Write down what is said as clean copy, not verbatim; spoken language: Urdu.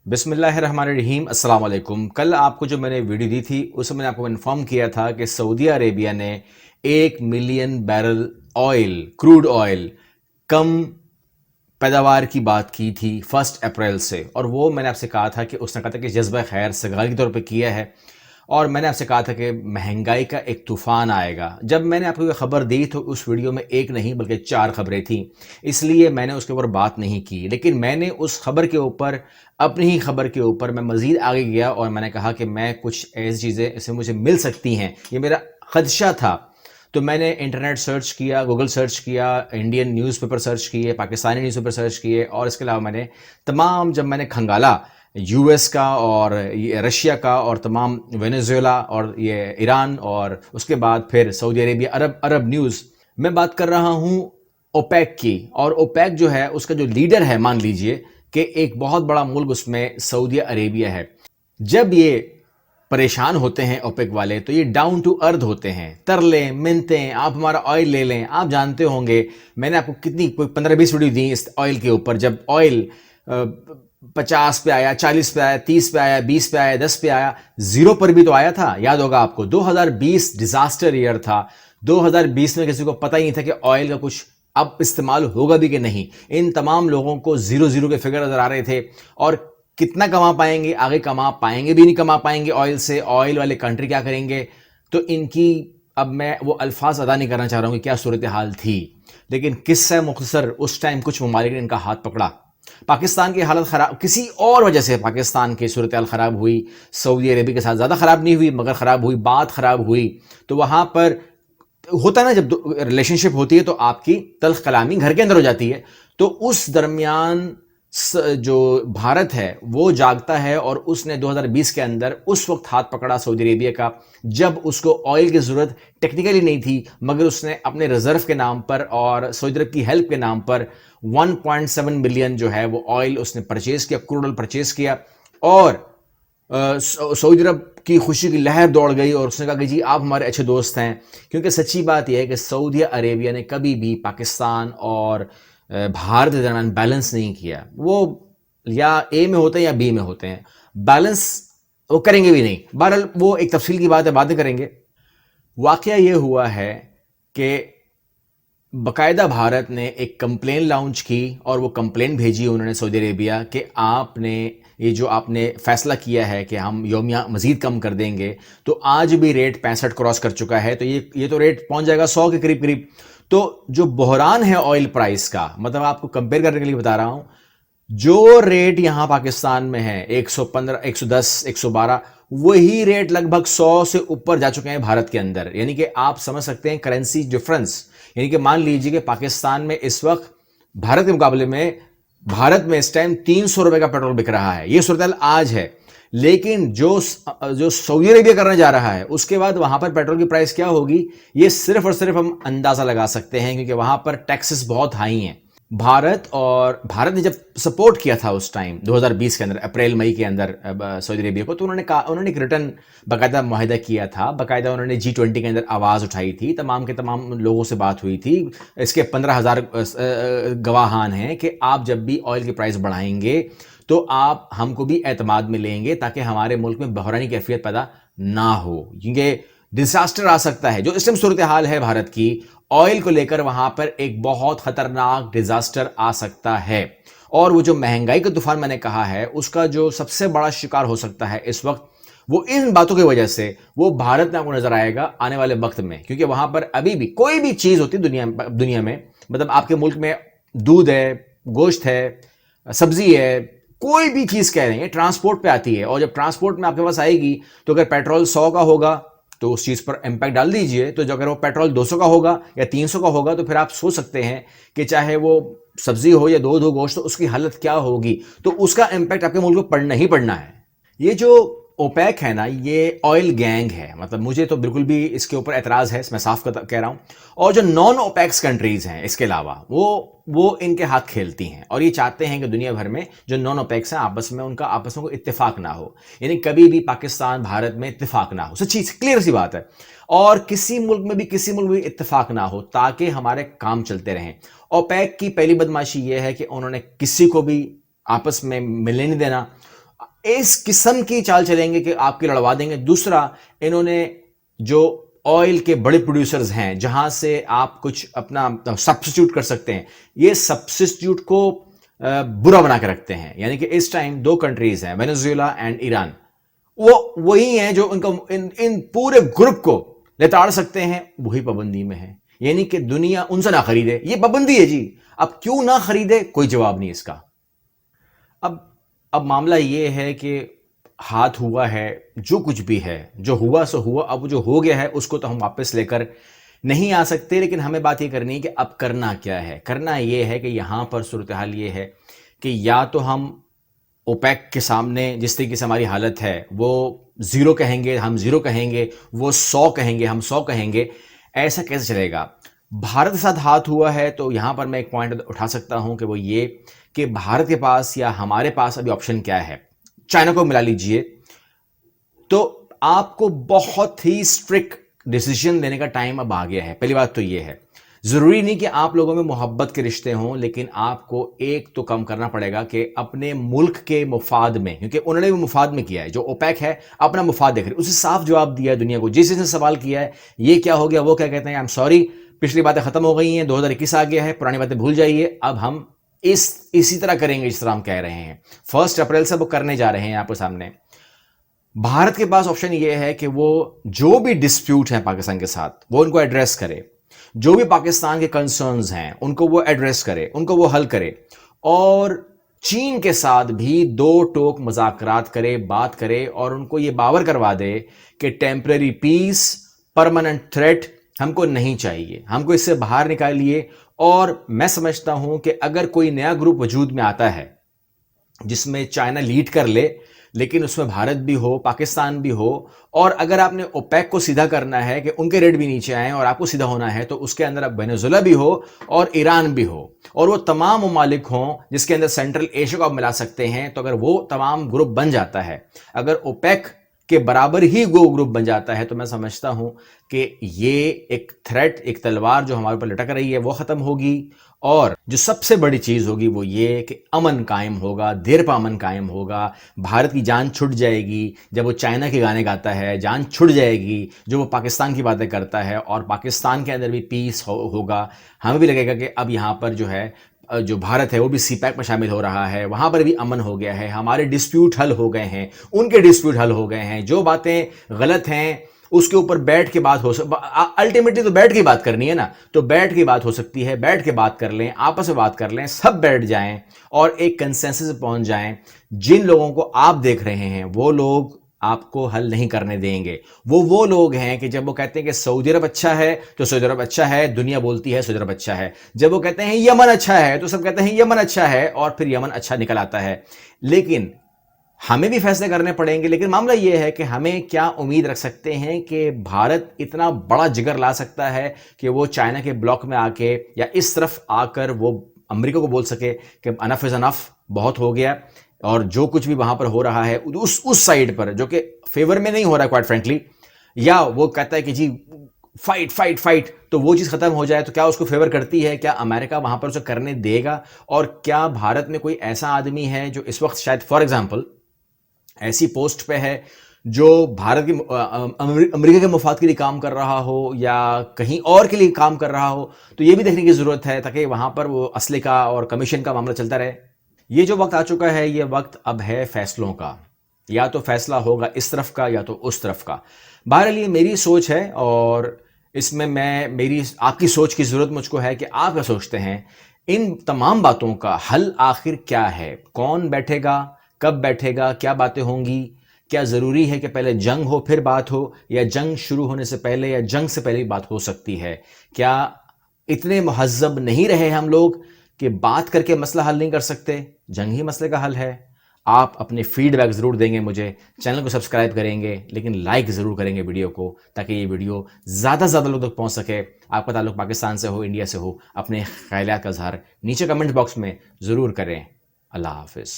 بسم اللہ الرحمن الرحیم۔ السلام علیکم۔ کل آپ کو جو میں نے ویڈیو دی تھی اس میں نے آپ کو انفارم کیا تھا کہ سعودی عربیہ نے 1 million barrel oil, crude oil کم پیداوار کی بات کی تھی 1 اپریل سے، اور وہ میں نے آپ سے کہا تھا کہ اس نے کہا تھا کہ جذبہ خیر سگال کے طور پہ کیا ہے، اور میں نے آپ سے کہا تھا کہ مہنگائی کا ایک طوفان آئے گا۔ جب میں نے آپ کو یہ خبر دی تو اس ویڈیو میں ایک نہیں بلکہ 4 خبریں تھیں، اس لیے میں نے اس کے اوپر بات نہیں کی، لیکن میں نے اس خبر کے اوپر، اپنی ہی خبر کے اوپر میں مزید آگے گیا اور میں نے کہا کہ میں کچھ ایسی چیزیں اس میں مجھے مل سکتی ہیں، یہ میرا خدشہ تھا۔ تو میں نے انٹرنیٹ سرچ کیا، گوگل سرچ کیا، انڈین نیوز پیپر سرچ کیے، پاکستانی نیوز پیپر سرچ کیے، اور اس کے علاوہ میں نے جب میں نے کھنگالا یو ایس کا اور رشیا کا اور تمام وینیزویلا اور یہ ایران اور اس کے بعد پھر سعودی عربیہ، عرب نیوز، میں بات کر رہا ہوں اوپیک کی، اور اوپیک جو ہے اس کا جو لیڈر ہے، مان لیجئے کہ ایک بہت بڑا ملک اس میں سعودی عربیہ ہے۔ جب یہ پریشان ہوتے ہیں اوپیک والے تو یہ ڈاؤن ٹو ارتھ ہوتے ہیں، ترلیں منتیں، آپ ہمارا آئل لے لیں۔ آپ جانتے ہوں گے میں نے آپ کو کتنی 15-20 ویڈیو دی اس آئل کے اوپر، جب آئل 50 پہ آیا، 40 پہ آیا، 30 پہ آیا، 20 پہ آیا، 10 پہ آیا، 0 پر بھی تو آیا تھا، یاد ہوگا آپ کو۔ 2020 ڈیزاسٹر ایئر تھا۔ 2020 میں کسی کو پتہ ہی نہیں تھا کہ آئل کا کچھ اب استعمال ہوگا بھی کہ نہیں۔ ان تمام لوگوں کو 0 کے فگر نظر آ رہے تھے، اور کتنا کما پائیں گے، آگے کما پائیں گے بھی نہیں کما پائیں گے آئل سے، آئل والے کنٹری کیا کریں گے۔ تو ان کی اب میں وہ الفاظ ادا نہیں کرنا چاہ رہا ہوں کہ کیا صورتحال تھی، لیکن قصہ مختصر اس ٹائم کچھ ممالک نے ان کا ہاتھ پکڑا۔ پاکستان کی حالت خراب، کسی اور وجہ سے پاکستان کی صورتحال خراب ہوئی، سعودی عربیہ کے ساتھ زیادہ خراب نہیں ہوئی مگر خراب ہوئی، بات خراب ہوئی۔ تو وہاں پر ہوتا ہے نا، جب ریلیشن شپ ہوتی ہے تو آپ کی تلخ کلامی گھر کے اندر ہو جاتی ہے۔ تو اس درمیان جو بھارت ہے وہ جاگتا ہے، اور اس نے 2020 کے اندر اس وقت ہاتھ پکڑا سعودی عربیہ کا جب اس کو آئل کی ضرورت ٹیکنیکلی نہیں تھی، مگر اس نے اپنے ریزرو کے نام پر اور سعودی عرب کی ہیلپ کے نام پر 1.7 بلین جو ہے وہ آئل اس نے پرچیز کیا، کروڈ آئل پرچیز کیا، اور سعودی عرب کی خوشی کی لہر دوڑ گئی، اور اس نے کہا کہ جی آپ ہمارے اچھے دوست ہیں۔ کیونکہ سچی بات یہ ہے کہ سعودی عربیہ نے کبھی بھی پاکستان اور بھارت کے درمیان بیلنس نہیں کیا۔ وہ یا اے میں ہوتے ہیں یا بی میں ہوتے ہیں، بیلنس وہ کریں گے بھی نہیں۔ بہرحال وہ ایک تفصیل کی بات ہے، باتیں کریں گے۔ واقعہ یہ ہوا ہے کہ باقاعدہ بھارت نے ایک کمپلین لانچ کی، اور وہ کمپلین بھیجی انہوں نے سعودی عربیہ کہ آپ نے یہ جو آپ نے فیصلہ کیا ہے کہ ہم یومیہ مزید کم کر دیں گے، تو آج بھی ریٹ 65 کراس کر چکا ہے، تو یہ تو ریٹ پہنچ جائے گا 100 کے قریب۔ تو جو بحران ہے آئل پرائس کا، مطلب آپ کو کمپیئر کرنے کے لیے بتا رہا ہوں، جو ریٹ یہاں پاکستان میں ہے 115، 110، 112، وہی ریٹ لگ بھگ 100 سے اوپر جا چکے ہیں بھارت کے اندر۔ یعنی کہ آپ سمجھ سکتے ہیں کرنسی ڈفرنس، یعنی کہ مان لیجیے کہ پاکستان میں اس وقت بھارت کے مقابلے میں، بھارت میں اس ٹائم 300 روپے کا پیٹرول بک رہا ہے، یہ صورتحال آج ہے۔ لیکن جو سعودی عربیہ کرنے جا رہا ہے، اس کے بعد وہاں پر پیٹرول کی پرائس کیا ہوگی، یہ صرف اور صرف ہم اندازہ لگا سکتے ہیں، کیونکہ وہاں پر ٹیکسز بہت ہائی ہیں۔ بھارت نے جب سپورٹ کیا تھا اس ٹائم 2020 کے اندر، اپریل مئی کے اندر سعودی عربیہ کو، تو انہوں نے ایک ریٹرن باقاعدہ معاہدہ کیا تھا، باقاعدہ انہوں نے G20 کے اندر آواز اٹھائی تھی، تمام کے تمام لوگوں سے بات ہوئی تھی، اس کے 15,000 گواہان ہیں کہ آپ جب بھی آئل کی پرائس بڑھائیں گے تو آپ ہم کو بھی اعتماد میں لیں گے، تاکہ ہمارے ملک میں بحرانی کیفیت پیدا نہ ہو، کیونکہ ڈیزاسٹر آ سکتا ہے۔ جو اس ٹائم صورتحال ہے بھارت کی آئل کو لے کر، وہاں پر ایک بہت خطرناک ڈیزاسٹر آ سکتا ہے، اور وہ جو مہنگائی کا طوفان میں نے کہا ہے، اس کا جو سب سے بڑا شکار ہو سکتا ہے اس وقت، وہ ان باتوں کی وجہ سے وہ بھارت میں آپ کو نظر آئے گا آنے والے وقت میں۔ کیونکہ وہاں پر ابھی بھی کوئی بھی چیز ہوتی دنیا میں، مطلب آپ کے ملک میں دودھ ہے، گوشت ہے، سبزی ہے، کوئی بھی چیز کہہ رہے ہیں ٹرانسپورٹ پہ آتی ہے، اور جب ٹرانسپورٹ میں آپ کے پاس آئے گی تو اگر پیٹرول 100 کا ہوگا تو اس چیز پر امپیکٹ ڈال دیجئے، تو اگر وہ پیٹرول 200 کا ہوگا یا 300 کا ہوگا، تو پھر آپ سوچ سکتے ہیں کہ چاہے وہ سبزی ہو یا دودھ ہو، گوشت ہو، اس کی حالت کیا ہوگی۔ تو اس کا امپیکٹ آپ کے ملک کو پڑنا ہی پڑنا ہے۔ یہ جو اوپیک ہے نا، یہ آئل گینگ ہے، مطلب مجھے تو بالکل بھی اس کے اوپر اعتراض ہے، میں صاف کہہ رہا ہوں۔ اور جو نان اوپیکس کنٹریز ہیں اس کے علاوہ، وہ ان کے ہاتھ کھیلتی ہیں، اور یہ چاہتے ہیں کہ دنیا بھر میں جو نان اوپیکس ہیں آپس میں ان کا آپس میں کوئی اتفاق نہ ہو، یعنی کبھی بھی پاکستان بھارت میں اتفاق نہ ہو۔ سچی کلیئر سی بات ہے، اور کسی ملک میں بھی اتفاق نہ ہو، تاکہ ہمارے کام چلتے رہیں۔ اوپیک کی پہلی بدماشی یہ ہے کہ انہوں نے کسی کو بھی آپس میں ملنے نہیں دینا۔ اس قسم کی چال چلیں گے کہ آپ کی لڑوا دیں گے. دوسرا, انہوں نے جو آئل کے بڑے پروڈیوسرز ہیں جہاں سے آپ کچھ اپنا سبسٹیوٹ کر سکتے ہیں, یہ سبسٹیوٹ کو برا بنا کے رکھتے ہیں. یعنی کہ اس ٹائم 2 کنٹریز ہیں, وینزویلا اینڈ ایران, وہ وہی ہیں جو ان پورے گروپ کو لتاڑ سکتے ہیں, وہی پابندی میں ہیں. یعنی کہ دنیا ان سے نہ خریدے, یہ پابندی ہے جی. اب کیوں نہ خریدے, کوئی جواب نہیں اس کا. اب معاملہ یہ ہے کہ ہاتھ ہوا ہے, جو کچھ بھی ہے, جو ہوا سو ہوا. اب جو ہو گیا ہے اس کو تو ہم واپس لے کر نہیں آ سکتے, لیکن ہمیں بات یہ کرنی ہے کہ اب کرنا کیا ہے. کرنا یہ ہے کہ یہاں پر صورتحال یہ ہے کہ یا تو ہم اوپیک کے سامنے جس طریقے سے ہماری حالت ہے, وہ 0 کہیں گے, ہم 0 کہیں گے, وہ 100 کہیں گے, ہم 100 کہیں گے. ایسا کیسے چلے گا؟ بھارت کے ساتھ ہاتھ ہوا ہے تو یہاں پر میں ایک پوائنٹ اٹھا سکتا ہوں کہ وہ یہ کہ بھارت کے پاس یا ہمارے پاس ابھی آپشن کیا ہے. چائنا کو ملا لیجئے, تو آپ کو بہت ہی اسٹرکٹ ڈیسیژن لینے کا ٹائم اب آ گیا ہے. پہلی بات تو یہ ہے, ضروری نہیں کہ آپ لوگوں میں محبت کے رشتے ہوں, لیکن آپ کو ایک تو کم کرنا پڑے گا کہ اپنے ملک کے مفاد میں, کیونکہ انہوں نے بھی مفاد میں کیا ہے, جو اوپیک ہے اپنا مفاد دیکھ رہے, اسے صاف جواب دیا ہے دنیا کو. جس نے سوال کیا ہے یہ کیا ہو گیا, وہ کیا کہتے ہیں, آئی ایم سوری, پچھلی باتیں ختم ہو گئی ہیں, 2021 آ گیا ہے, پرانی باتیں بھول جائیے, اب ہم اسی طرح کریں گے جس طرح ہم کہہ رہے ہیں. 1 اپریل سے وہ کرنے جا رہے ہیں آپ کے سامنے. بھارت کے پاس آپشن یہ ہے کہ وہ جو بھی ڈسپیوٹ ہیں پاکستان کے ساتھ وہ ان کو ایڈریس کرے, جو بھی پاکستان کے کنسرنز ہیں ان کو وہ ایڈریس کرے, ان کو وہ حل کرے, اور چین کے ساتھ بھی 2 ٹوک مذاکرات کرے, بات کرے, اور ان کو یہ باور کروا دے کہ ٹیمپرری پیس, پرماننٹ تھریٹ ہم کو نہیں چاہیے, ہم کو اس سے باہر نکالیے. اور میں سمجھتا ہوں کہ اگر کوئی نیا گروپ وجود میں آتا ہے جس میں چائنا لیڈ کر لے, لیکن اس میں بھارت بھی ہو, پاکستان بھی ہو, اور اگر آپ نے اوپیک کو سیدھا کرنا ہے کہ ان کے ریٹ بھی نیچے آئیں اور آپ کو سیدھا ہونا ہے, تو اس کے اندر اب وینزویلا بھی ہو اور ایران بھی ہو, اور وہ تمام ممالک ہوں جس کے اندر سینٹرل ایشیا کو آپ ملا سکتے ہیں. تو اگر وہ تمام گروپ بن جاتا ہے, اگر اوپیک کے برابر ہی گروپ بن جاتا ہے, تو میں سمجھتا ہوں کہ یہ ایک تھریٹ, ایک تلوار جو ہمارے اوپر لٹک رہی ہے وہ ختم ہوگی. اور جو سب سے بڑی چیز ہوگی وہ یہ کہ امن قائم ہوگا, دیر پا امن قائم ہوگا. بھارت کی جان چھٹ جائے گی جب وہ چائنا کے گانے گاتا ہے, جان چھٹ جائے گی جو وہ پاکستان کی باتیں کرتا ہے, اور پاکستان کے اندر بھی پیس ہوگا. ہمیں بھی لگے گا کہ اب یہاں پر جو ہے, جو بھارت ہے وہ بھی سی پیک میں شامل ہو رہا ہے, وہاں پر بھی امن ہو گیا ہے, ہمارے ڈسپیوٹ حل ہو گئے ہیں, ان کے ڈسپیوٹ حل ہو گئے ہیں, جو باتیں غلط ہیں اس کے اوپر بیٹھ کے بات ہو الٹیمیٹلی تو بیٹھ کے بات کرنی ہے نا, تو بیٹھ کے بات ہو سکتی ہے, بیٹھ کے بات کر لیں, آپس میں بات کر لیں, سب بیٹھ جائیں اور ایک کنسنسس پہ پہنچ جائیں. جن لوگوں کو آپ دیکھ رہے ہیں وہ لوگ آپ کو حل نہیں کرنے دیں گے. وہ لوگ ہیں کہ جب وہ کہتے ہیں کہ سعودی عرب اچھا ہے تو سعودی عرب اچھا ہے, دنیا بولتی ہے سعودی عرب اچھا ہے. جب وہ کہتے ہیں یمن اچھا ہے تو سب کہتے ہیں یمن اچھا ہے, اور پھر یمن اچھا نکل آتا ہے. لیکن ہمیں بھی فیصلے کرنے پڑیں گے. لیکن معاملہ یہ ہے کہ ہمیں کیا امید رکھ سکتے ہیں کہ بھارت اتنا بڑا جگر لا سکتا ہے کہ وہ چائنا کے بلاک میں آ کے یا اس طرف آ کر وہ امریکہ کو بول سکے کہ انف از انف, بہت ہو گیا, اور جو کچھ بھی وہاں پر ہو رہا ہے اس سائڈ پر جو کہ فیور میں نہیں ہو رہا ہے کوائٹ فرینکلی, یا وہ کہتا ہے کہ جی فائٹ فائٹ فائٹ, تو وہ چیز ختم ہو جائے تو کیا اس کو فیور کرتی ہے؟ کیا امریکہ وہاں پر اسے کرنے دے گا؟ اور کیا بھارت میں کوئی ایسا آدمی ہے جو اس وقت شاید فار ایگزامپل ایسی پوسٹ پہ ہے جو بھارت کے امریکہ کے مفاد کے لیے کام کر رہا ہو یا کہیں اور کے لیے کام کر رہا ہو؟ تو یہ بھی دیکھنے کی ضرورت ہے تاکہ وہاں پر وہ اسلحے کا اور کمیشن کا معاملہ چلتا رہے. یہ جو وقت آ چکا ہے, یہ وقت اب ہے فیصلوں کا. یا تو فیصلہ ہوگا اس طرف کا یا تو اس طرف کا. بہرحال یہ میری سوچ ہے, اور اس میں میری آپ کی سوچ کی ضرورت مجھ کو ہے کہ آپ کیا سوچتے ہیں. ان تمام باتوں کا حل آخر کیا ہے؟ کون بیٹھے گا, کب بیٹھے گا, کیا باتیں ہوں گی؟ کیا ضروری ہے کہ پہلے جنگ ہو پھر بات ہو, یا جنگ شروع ہونے سے پہلے یا جنگ سے پہلے بات ہو سکتی ہے؟ کیا اتنے مہذب نہیں رہے ہم لوگ کہ بات کر کے مسئلہ حل نہیں کر سکتے؟ جنگ ہی مسئلے کا حل ہے. آپ اپنے فیڈ بیک ضرور دیں گے مجھے, چینل کو سبسکرائب کریں گے, لیکن لائک ضرور کریں گے ویڈیو کو, تاکہ یہ ویڈیو زیادہ سے زیادہ لوگ تک پہنچ سکے. آپ کا تعلق پاکستان سے ہو, انڈیا سے ہو, اپنے خیالات کا اظہار نیچے کمنٹ باکس میں ضرور کریں. اللہ حافظ.